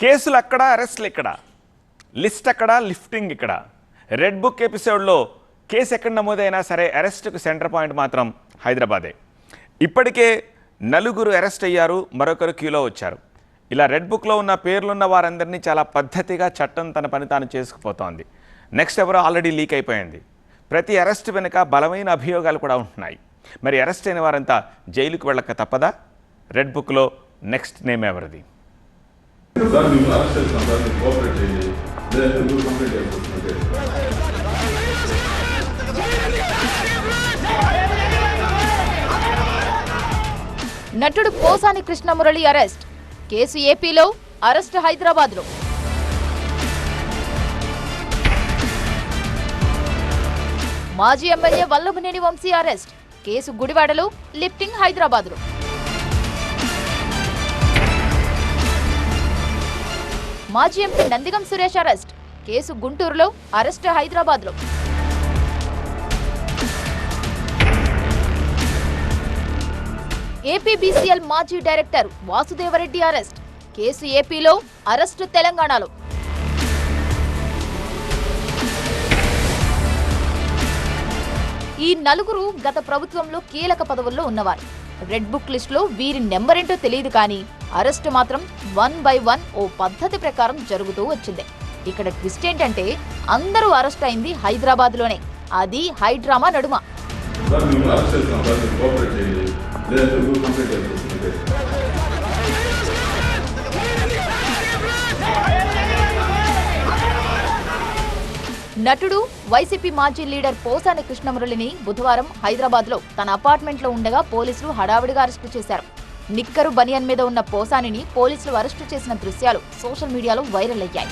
కేసులు అక్కడ, అరెస్టులు ఇక్కడ, లిస్ట్ అక్కడ, లిఫ్టింగ్ ఇక్కడ. రెడ్ బుక్ ఎపిసోడ్లో కేసు ఎక్కడ నమోదైనా సరే అరెస్టుకు సెంటర్ పాయింట్ మాత్రం హైదరాబాదే. ఇప్పటికే 4 అరెస్ట్ అయ్యారు, మరొకరు క్యూలో వచ్చారు. ఇలా రెడ్ బుక్లో ఉన్న పేర్లున్న వారందరినీ చాలా పద్ధతిగా చట్టం తన పని తాను చేసుకుపోతోంది. నెక్స్ట్ ఎవరో ఆల్రెడీ లీక్ అయిపోయింది. ప్రతి అరెస్ట్ వెనుక బలమైన అభియోగాలు కూడా ఉంటున్నాయి. మరి అరెస్ట్ అయిన వారంతా జైలుకు వెళ్ళక తప్పదా? రెడ్ బుక్లో నెక్స్ట్ నేమ్ ఎవరిది? నటుడు పోసాని కృష్ణమురళి అరెస్ట్. కేసు ఏపీలో, అరెస్ట్ హైదరాబాద్లో. మాజీ ఎమ్మెల్యే వల్లభనేని వంశీ అరెస్ట్. కేసు గుడివాడలో, లిఫ్టింగ్ హైదరాబాద్లో. మాజీ ఎంపీ నందిగం సురేష్ అరెస్ట్. కేసు గుంటూరులో, అరెస్ట్ హైదరాబాద్లో. ఏపీబీసీఎల్ మాజీ డైరెక్టర్ వాసుదేవరెడ్డి అరెస్ట్. కేసు ఏపీలో, అరెస్టు తెలంగాణలో. ఈ 4 గత ప్రభుత్వంలో కీలక పదవుల్లో ఉన్నవారు. రెడ్ బుక్ లిస్టులో వీరి నెంబర్ ఏంటో తెలియదు, కానీ అరెస్టు మాత్రం 1 by 1 ఓ పద్ధతి ప్రకారం జరుగుతూ వచ్చింది. ఇక్కడ ట్విస్ట్ ఏంటంటే అందరూ అరెస్ట్ అయింది హైదరాబాద్లోనే, అది హైడ్రామా నడుమ. నటుడు వైసీపీ మాజీ లీడర్ పోసాని కృష్ణమురళిని బుధవారం హైదరాబాద్లో తన అపార్ట్మెంట్లో ఉండగా పోలీసులు హడావిడిగా అరెస్టు చేశారు. నిక్కరు బనియన్ మీద ఉన్న పోసానిని పోలీసులు అరెస్టు చేసిన దృశ్యాలు సోషల్ మీడియాలో వైరల్ అయ్యాయి.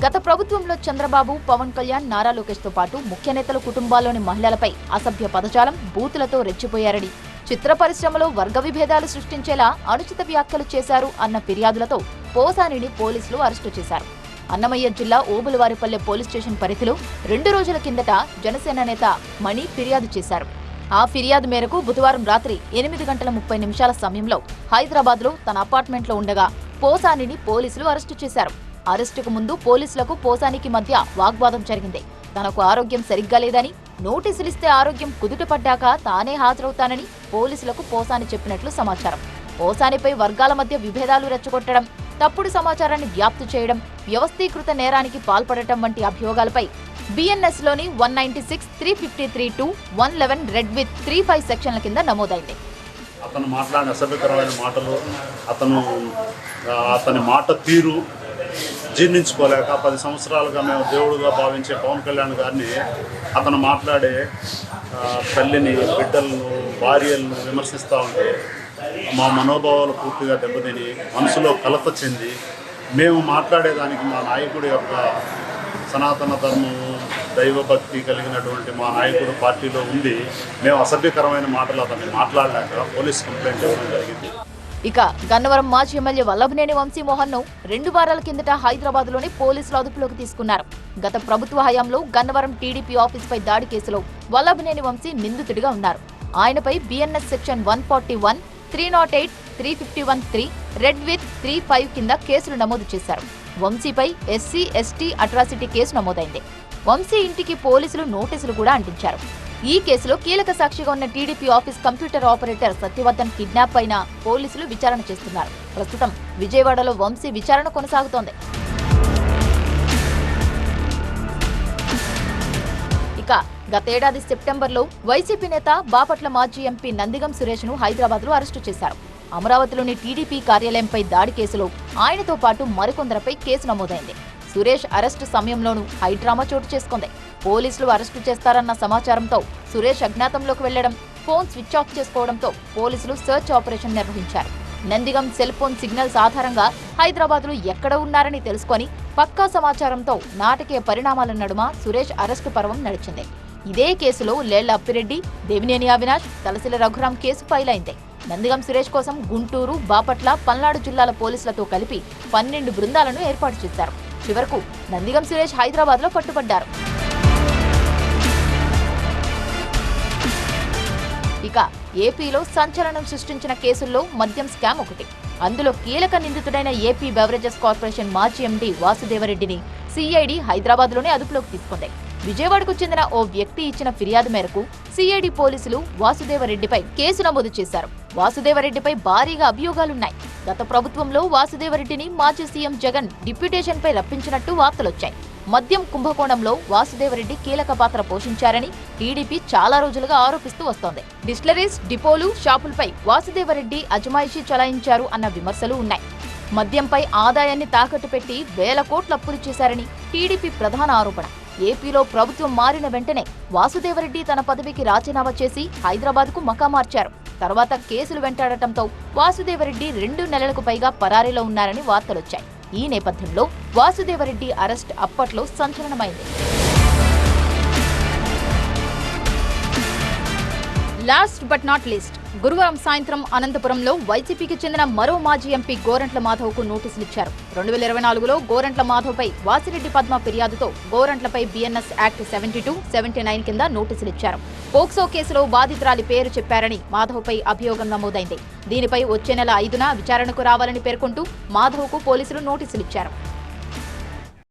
గత ప్రభుత్వంలో చంద్రబాబు, పవన్ కళ్యాణ్, నారా లోకేష్ తో పాటు ముఖ్య నేతల కుటుంబాల్లోని మహిళలపై అసభ్య పదజాలం, బూతులతో రెచ్చిపోయారని, చిత్ర పరిశ్రమలో వర్గ విభేదాలు సృష్టించేలా అనుచిత వ్యాఖ్యలు చేశారు అన్న ఫిర్యాదులతో పోసానిని పోలీసులు అరెస్టు చేశారు. అన్నమయ్య జిల్లా ఓబులవారిపల్లె పోలీస్ స్టేషన్ పరిధిలో 2 రోజుల కిందట జనసేన నేత మణి ఫిర్యాదు చేశారు. ఆ ఫిర్యాదు మేరకు బుధవారం రాత్రి 8:30 సమయంలో హైదరాబాద్లో తన అపార్ట్మెంట్లో ఉండగా పోసానిని పోలీసులు అరెస్టు చేశారు. అరెస్టుకు ముందు పోలీసులకు పోసానికి మధ్య వాగ్వాదం జరిగింది. తనకు ఆరోగ్యం సరిగ్గా లేదని, నోటీసులిస్తే ఆరోగ్యం కుదుటపడ్డాక తానే హాజరవుతానని పోలీసులకు పోసాని చెప్పినట్లు సమాచారం. పోసానిపై వర్గాల మధ్య విభేదాలు రెచ్చగొట్టడం, తప్పుడు సమాచారాన్ని వ్యాప్తి చేయడం, వ్యవస్థీకృత నేరానికి పాల్పడటం వంటి అభియోగాలపై బిఎన్ఎస్లోని 196, 353(2), 111 రెడ్ విత్ 35 సెక్షన్ల కింద నమోదైంది. అతను మాట్లాడిన అసభ్యకరమైన మాటలు, అతని మాట తీరు జీర్ణించుకోలేక 10 సంవత్సరాలుగా మేము దేవుడుగా భావించే పవన్ కళ్యాణ్ గారిని అతను మాట్లాడే తల్లిని, బిడ్డలను, భార్యలను విమర్శిస్తూ ఉంటే మా మనోభావాలు పూర్తిగా దెబ్బతిని మనసులో కలత చెంది మేము మాట్లాడేదానికి మా నాయకుడి యొక్క సనాతన ధర్మము, దైవభక్తి కలిగినటువంటి మా నాయకుడు పార్టీలో ఉంది, మేము అసభ్యకరమైన మాటలు అతన్ని మాట్లాడలేక పోలీస్ కంప్లైంట్ ఇవ్వడం జరిగింది. ఇక గన్నవరం మాజీ ఎమ్మెల్యే వల్లభనేని వంశీమోహన్ ను 2 వారాల కిందట హైదరాబాద్లోని పోలీసులు అదుపులోకి తీసుకున్నారు. గత ప్రభుత్వ హయాంలో గన్నవరం టీడీపీ ఆఫీసుపై దాడి కేసులో వల్లభనేని వంశీ నిందితుడిగా ఉన్నారు. ఆయనపై బిఎన్ఎస్ సెక్షన్ 141, 308, 351(3), రెడ్ విత్ 35 కింద కేసులు నమోదు చేశారు. వంశీపై ఎస్సీ, ఎస్టీ అట్రాసిటీ కేసు నమోదైంది. వంశీ ఇంటికి పోలీసులు నోటీసులు కూడా అంటించారు. ఈ కేసులో కీలక సాక్షిగా ఉన్న TDP office computer operator Satyavardhan kidnap పైన పోలీసులు విచారణ చేస్తున్నారు. ప్రస్తుతం విజయవాడలో వంశీ విచారణ కొనసాగుతోంది. ఇక గతేడాది సెప్టెంబర్లో వైసీపీ నేత బాపట్ల మాజీ ఎంపీ నందిగం సురేష్ ను హైదరాబాద్లో అరెస్టు చేశారు. అమరావతిలోని టీడీపీ కార్యాలయంపై దాడి కేసులో ఆయనతో పాటు మరికొందరిపై కేసు నమోదైంది. సురేష్ అరెస్టు సమయంలోనూ హైడ్రామా చోటు చేసుకుంది. పోలీసులు అరెస్టు చేస్తారన్న సమాచారంతో సురేష్ అజ్ఞాతంలోకి వెళ్లడం, ఫోన్ స్విచ్ ఆఫ్ చేసుకోవడంతో పోలీసులు సర్చ్ ఆపరేషన్ నిర్వహించారు. నందిగం సెల్ ఫోన్ సిగ్నల్స్ ఆధారంగా హైదరాబాద్లో ఎక్కడ ఉన్నారని తెలుసుకొని పక్కా సమాచారంతో నాటకీయ పరిణామాల నడుమ సురేష్ అరెస్టు పర్వం నడిచింది. ఇదే కేసులో లేళ్ల అప్పిరెడ్డి, దేవినేని అవినాష్, తలసిల రఘురాం కేసు ఫైల్ అయింది. నందిగం సురేష్ కోసం గుంటూరు, బాపట్ల, పల్నాడు జిల్లాల పోలీసులతో కలిపి 12 బృందాలను ఏర్పాటు చేశారు. చివరకు నందిగం సురేష్ హైదరాబాద్లో పట్టుబడ్డారు. ఇక ఏపీలో సంచలనం సృష్టించిన కేసుల్లో మద్యం స్కామ్ ఒకటి. అందులో కీలక నిందితుడైన ఏపీ బెవరేజెస్ కార్పొరేషన్ మాజీ ఎండీ వాసుదేవరెడ్డిని సిఐడి హైదరాబాద్లోనే అదుపులోకి తీసుకుంది. విజయవాడకు చెందిన ఓ వ్యక్తి ఇచ్చిన ఫిర్యాదు మేరకు సిఐడి పోలీసులు వాసుదేవరెడ్డిపై కేసు నమోదు చేశారు. వాసుదేవరెడ్డిపై భారీగా అభియోగాలున్నాయి. గత ప్రభుత్వంలో వాసుదేవరెడ్డిని మాజీ సీఎం జగన్ డిప్యూటేషన్పై రప్పించినట్టు వార్తలొచ్చాయి. మద్యం కుంభకోణంలో వాసుదేవరెడ్డి కీలక పాత్ర పోషించారని టీడీపీ చాలా రోజులుగా ఆరోపిస్తూ వస్తోంది. డిస్టిలరీస్, డిపోలు, షాపులపై వాసుదేవరెడ్డి అజమాయిషీ చలాయించారు అన్న విమర్శలు ఉన్నాయి. మద్యంపై ఆదాయాన్ని తాకట్టు పెట్టి వేల కోట్ల అప్పులు చేశారని టీడీపీ ప్రధాన ఆరోపణ. ఏపీలో ప్రభుత్వం మారిన వెంటనే వాసుదేవరెడ్డి తన పదవికి రాజీనామా చేసి హైదరాబాద్కు మకా మార్చారు. తర్వాత కేసులు వెంటాడటంతో వాసుదేవరెడ్డి 2 నెలలకు పైగా పరారీలో ఉన్నారని వార్తలొచ్చాయి. ఈ నేపథ్యంలో వాసుదేవరెడ్డి అరెస్ట్ అప్పట్లో సంచలనమైంది. లాస్ట్ బట్ నాట్ లీస్ట్, గురువారం సాయంత్రం అనంతపురంలో వైసీపీకి చెందిన మరో మాజీ ఎంపీ గోరంట్ల మాధవ్కు నోటీసులిచ్చారు. 2024లో గోరంట్ల మాధవ్పై వాసిరెడ్డి పద్మ ఫిర్యాదుతో గోరంట్లపై బిఎన్ఎస్ యాక్ట్ 72, 79 కింద నోటీసులిచ్చారు. పోక్సో కేసులో బాధితురాలి పేరు చెప్పారని మాధవ్పై అభియోగం నమోదైంది. దీనిపై వచ్చే నెల 5న విచారణకు రావాలని పేర్కొంటూ మాధవ్కు పోలీసులు నోటీసులిచ్చారు.